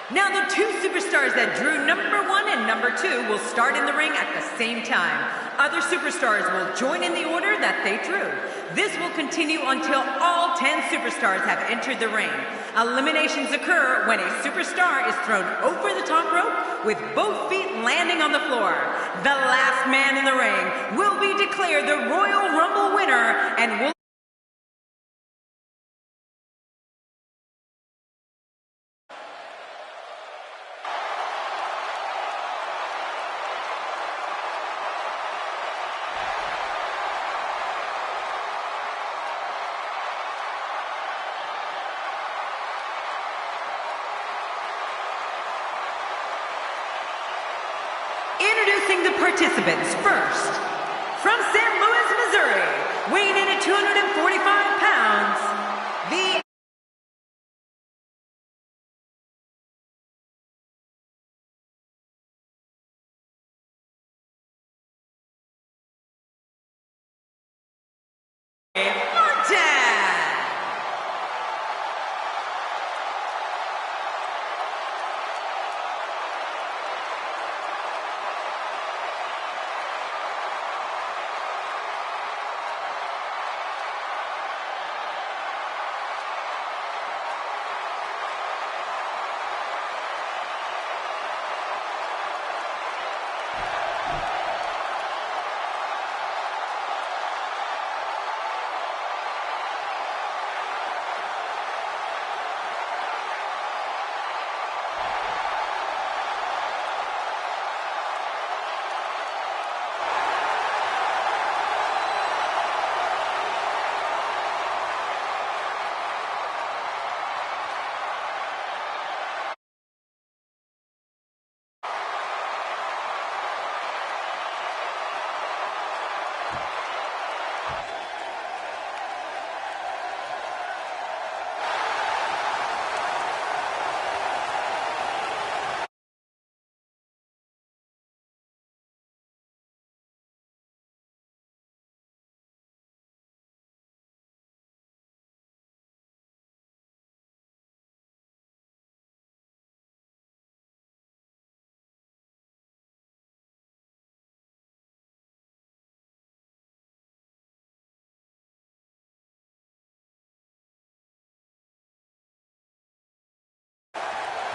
Now the two superstars that drew number 1 and number 2 will start in the ring at the same time. Other superstars will join in the order that they drew. This will continue until all 10 superstars have entered the ring. Eliminations occur when a superstar is thrown over the top rope with both feet landing on the floor. The last man in the ring will be declared the Royal Rumble winner and will Introducing the participants first, from St. Louis, Missouri, weighing in at 245 pounds, the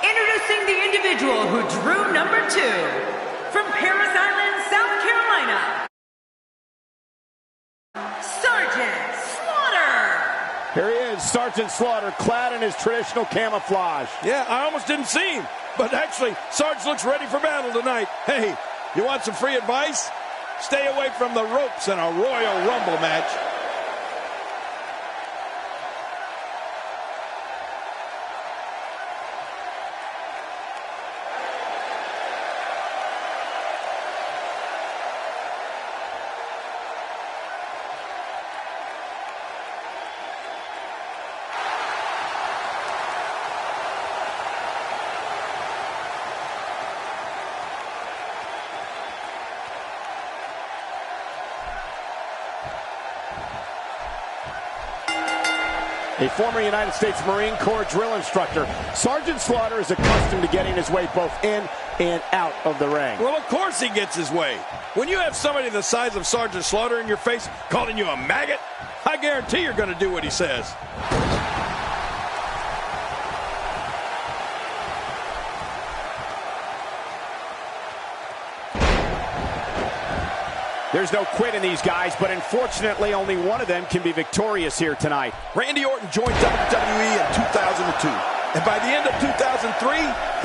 Introducing the individual who drew number 2, from Paris Island, South Carolina, Sergeant Slaughter. Here he is, Sergeant Slaughter, clad in his traditional camouflage. Yeah, I almost didn't see him, but actually, Sarge looks ready for battle tonight. Hey, you want some free advice? Stay away from the ropes in a Royal Rumble match. A former United States Marine Corps drill instructor, Sergeant Slaughter is accustomed to getting his way both in and out of the ring. Well, of course he gets his way. When you have somebody the size of Sergeant Slaughter in your face calling you a maggot, I guarantee you're going to do what he says. There's no quit in these guys, but unfortunately only one of them can be victorious here tonight. Randy Orton joined WWE in 2002, and by the end of 2003,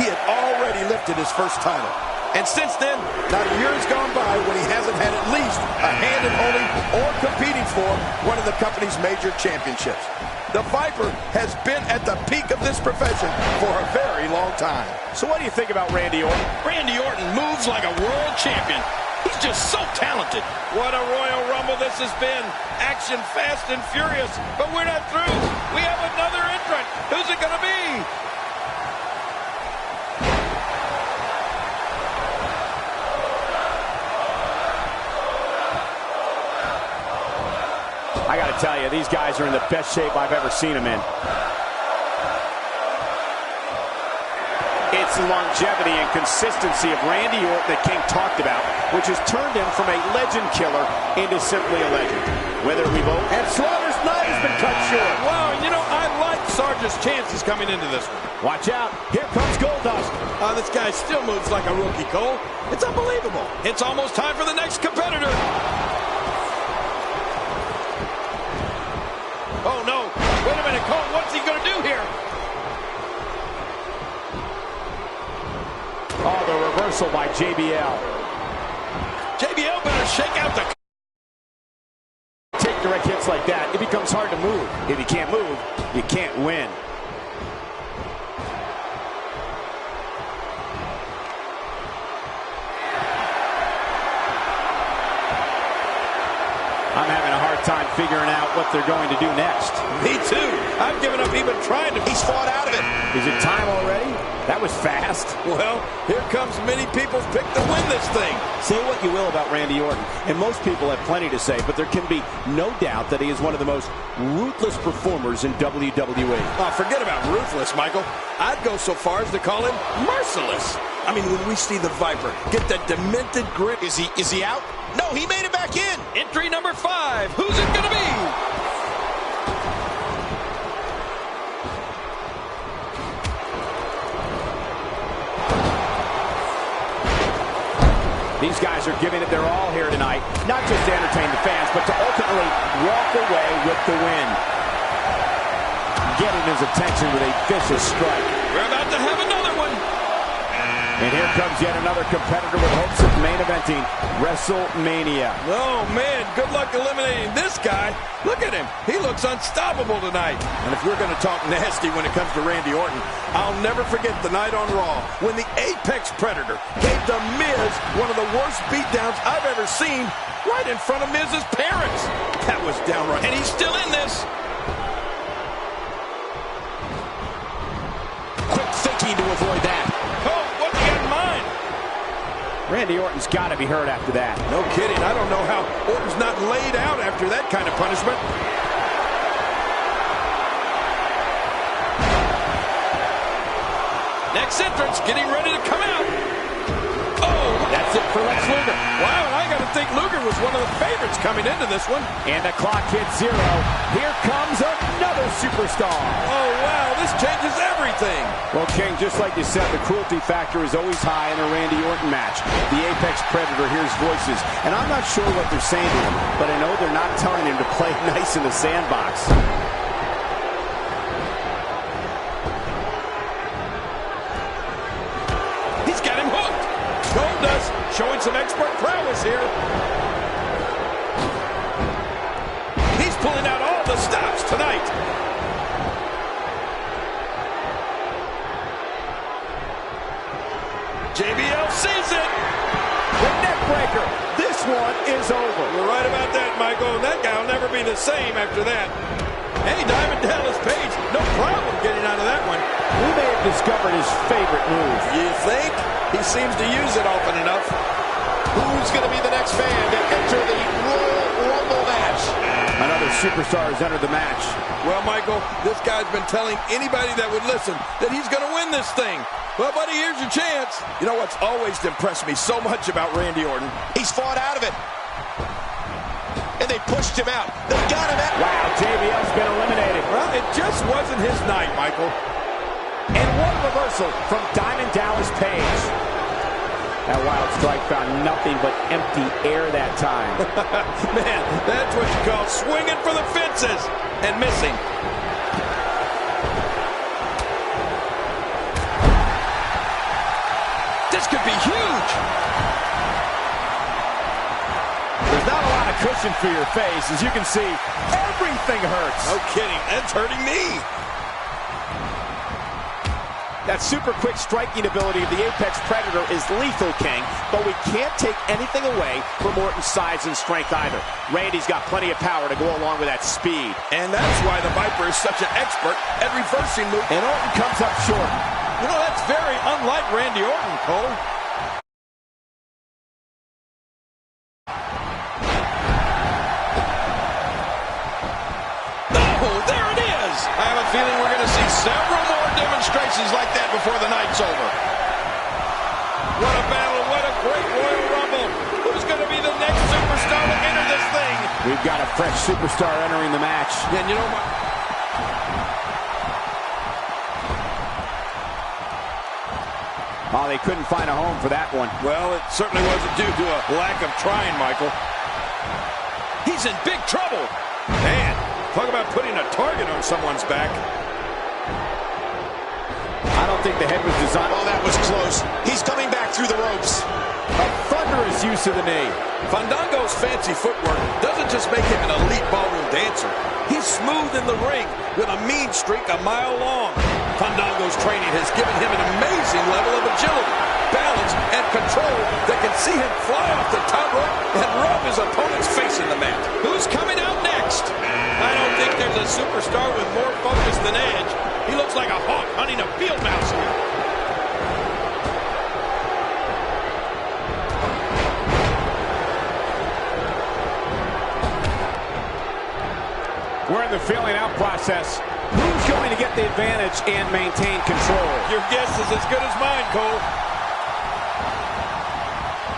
he had already lifted his first title. And since then, not a year has gone by when he hasn't had at least a hand in holding or competing for one of the company's major championships. The Viper has been at the peak of this profession for a very long time. So what do you think about Randy Orton? Randy Orton moves like a world champion. He's just so talented. What a Royal Rumble this has been. Action fast and furious, but we're not through. We have another entrant. Who's it going to be? I got to tell you, these guys are in the best shape I've ever seen them in. It's It's the longevity and consistency of Randy Orton that King talked about, which has turned him from a legend killer into simply a legend. Whether we vote, and Slaughter's night has been cut short. Wow, and you know, I like Sarge's chances coming into this one. Watch out. Here comes Goldust. This guy still moves like a rookie, Cole. It's unbelievable. It's almost time for the next competitor. Oh, no. Wait a minute, Cole. What's he going to do here? Oh, the reversal by JBL. JBL better shake out the... Take direct hits like that, it becomes hard to move. If you can't move, you can't win. I'm having a hard time figuring out what they're going to do next. Me too. I've given up even trying to... He's fought out of it. Is it time already? That was fast. Well, here comes many people's pick to win this thing. Say what you will about Randy Orton, and most people have plenty to say, but there can be no doubt that he is one of the most ruthless performers in WWE. Oh, forget about ruthless, Michael. I'd go so far as to call him merciless. I mean, when we see the Viper get that demented grin... Is he out? No, he made it back in. Entry number 5. Who's it going to be? These guys are giving it their all here tonight, not just to entertain the fans, but to ultimately walk away with the win. Getting his attention with a vicious strike. We're about to have another one. And here comes yet another competitor with hopes of main eventing WrestleMania. Oh, man, good luck eliminating this guy. Look at him. He looks unstoppable tonight. And if we're going to talk nasty when it comes to Randy Orton, I'll never forget the night on Raw when the Apex Predator gave The Miz one of the worst beatdowns I've ever seen right in front of Miz's parents. That was downright. And he's still in this. Quick thinking to avoid that. Randy Orton's got to be hurt after that. No kidding. I don't know how Orton's not laid out after that kind of punishment. Next entrance, getting ready to come out. Oh, that's it for Lex Luger. Wow, and I got to think Luger was one of the favorites coming into this one. And the clock hits 0. Here comes another superstar. Oh, wow, this changes everything. Well, King, just like you said, the cruelty factor is always high in a Randy Orton match. The Apex Predator hears voices, and I'm not sure what they're saying to him, but I know they're not telling him to play nice in the sandbox. He's got him hooked. Goldust showing some expert prowess here. He's pulling out all the stops tonight. JBL sees it. The neck breaker. This one is over. You're right about that, Michael. That guy will never be the same after that. Hey, Diamond Dallas Page, no problem getting out of that one. We may have discovered his favorite move. You think? He seems to use it often enough. Who's going to be the next fan to enter the Royal Rumble match? Another superstar has entered the match. Well, Michael, this guy's been telling anybody that would listen that he's going to win this thing. Well, buddy, here's your chance. You know what's always impressed me so much about Randy Orton? He's fought out of it. And they pushed him out. They got him out. Wow, JBL's been eliminated. Well, it just wasn't his night, Michael. And what a reversal from Diamond Dallas Page. That wild strike found nothing but empty air that time. Man, that's what you call swinging for the fences and missing. This could be huge. There's not a lot of cushion for your face. As you can see, everything hurts. No kidding. That's hurting me. That super quick striking ability of the Apex Predator is lethal, King, but we can't take anything away from Orton's size and strength either. Randy's got plenty of power to go along with that speed. And that's why the Viper is such an expert at reversing moves. And Orton comes up short. You know, that's very unlike Randy Orton, Cole. Oh, there it is! I have a feeling we're going to see several more demonstrations like that before the night's over. What a battle. What a great Royal Rumble. Who's going to be the next superstar to enter this thing? We've got a fresh superstar entering the match. Yeah, and you know what? Oh, they couldn't find a home for that one. Well, it certainly wasn't due to a lack of trying, Michael. He's in big trouble. Man, talk about putting a target on someone's back. I don't think the head was designed. Oh, that was close. He's coming back through the ropes. A thunderous use of the knee. Fandango's fancy footwork doesn't just make him an elite ballroom dancer. He's smooth in the ring with a mean streak a mile long. Fandango's training has given him an amazing level of agility, balance, and control that can see him fly off the top rope and rub his opponent's face in the mat. Who's coming out next? I don't think there's a superstar with more focus than Edge. He looks like a hawk hunting a field mouse here. We're in the feeling out process. Who's going to get the advantage and maintain control? Your guess is as good as mine, Cole.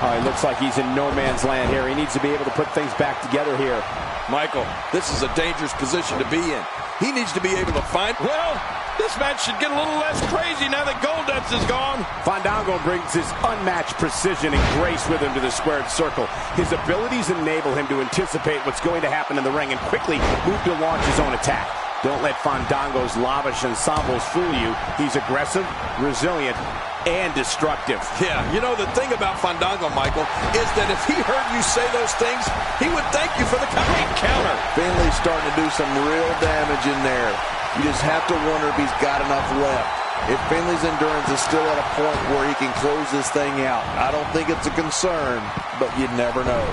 Oh, he looks like he's in no man's land here. He needs to be able to put things back together here. Michael, this is a dangerous position to be in. He needs to be able to find... Well, this match should get a little less crazy now that Goldust is gone. Fandango brings his unmatched precision and grace with him to the squared circle. His abilities enable him to anticipate what's going to happen in the ring and quickly move to launch his own attack. Don't let Fandango's lavish ensembles fool you. He's aggressive, resilient, and destructive. Yeah, you know, the thing about Fandango, Michael, is that if he heard you say those things, he would thank you for the great counter. Finley's starting to do some real damage in there. You just have to wonder if he's got enough left. If Finley's endurance is still at a point where he can close this thing out. I don't think it's a concern, but you never know.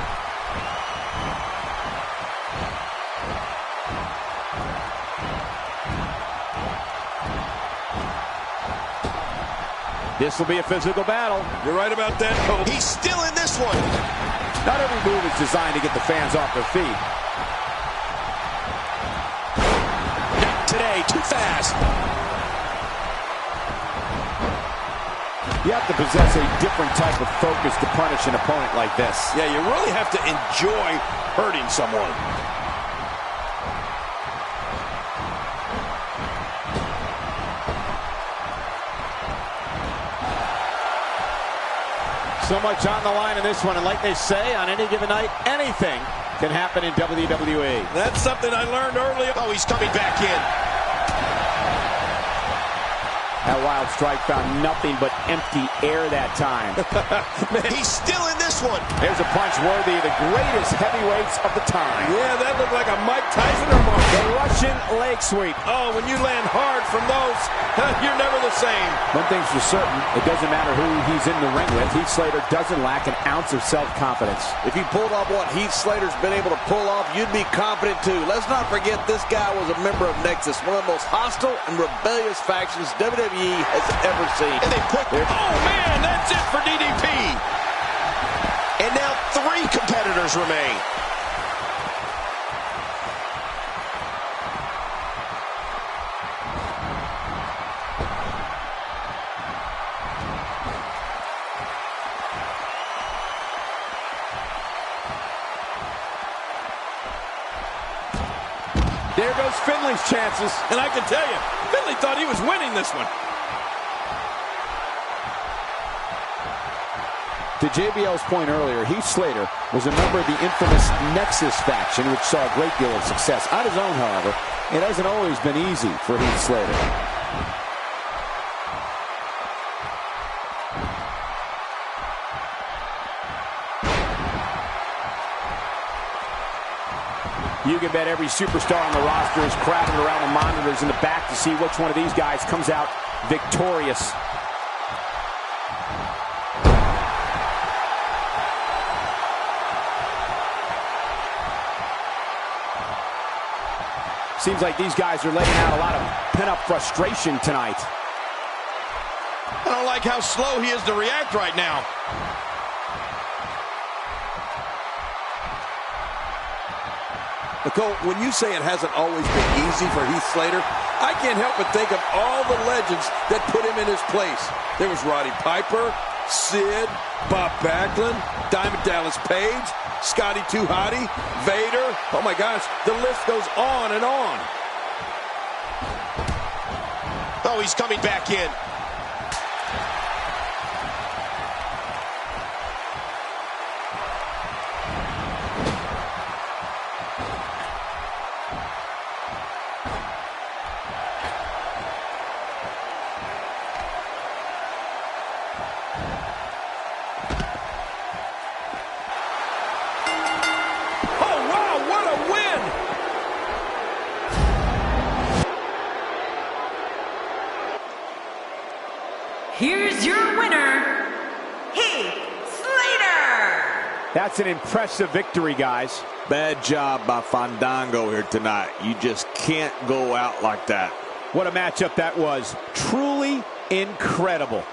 This will be a physical battle. You're right about that, Cole. He's still in this one. Not every move is designed to get the fans off their feet. Not today, too fast. You have to possess a different type of focus to punish an opponent like this. Yeah, you really have to enjoy hurting someone. So much on the line in this one, and like they say, on any given night, anything can happen in WWE. That's something I learned early. Oh, he's coming back in. That wild strike found nothing but empty air that time. He's still in this one. There's a punch worthy of the greatest heavyweights of the time. Yeah, that looked like a Mike Tyson or more. The Russian leg sweep. Oh, when you land hard from those, you're never the same. One thing's for certain, it doesn't matter who he's in the ring with. Heath Slater doesn't lack an ounce of self-confidence. If he pulled off what Heath Slater's been able to pull off, you'd be confident too. Let's not forget this guy was a member of Nexus, one of the most hostile and rebellious factions WWE has ever seen. And they put... Oh, man, that's it for DDP. And now 3 competitors remain. There goes Finley's chances. And I can tell you, Finley thought he was winning this one. To JBL's point earlier, Heath Slater was a member of the infamous Nexus faction, which saw a great deal of success. On his own, however, it hasn't always been easy for Heath Slater. You can bet every superstar on the roster is crowded around the monitors in the back to see which one of these guys comes out victorious. Seems like these guys are letting out a lot of pent-up frustration tonight. I don't like how slow he is to react right now. Nicole, when you say it hasn't always been easy for Heath Slater, I can't help but think of all the legends that put him in his place. There was Roddy Piper, Sid, Bob Backlund, Diamond Dallas Page, Scotty 2 Hotty, Vader. Oh my gosh, the list goes on and on. Oh, he's coming back in. Here's your winner, Heath Slater. That's an impressive victory, guys. Bad job by Fandango here tonight. You just can't go out like that. What a matchup that was. Truly incredible.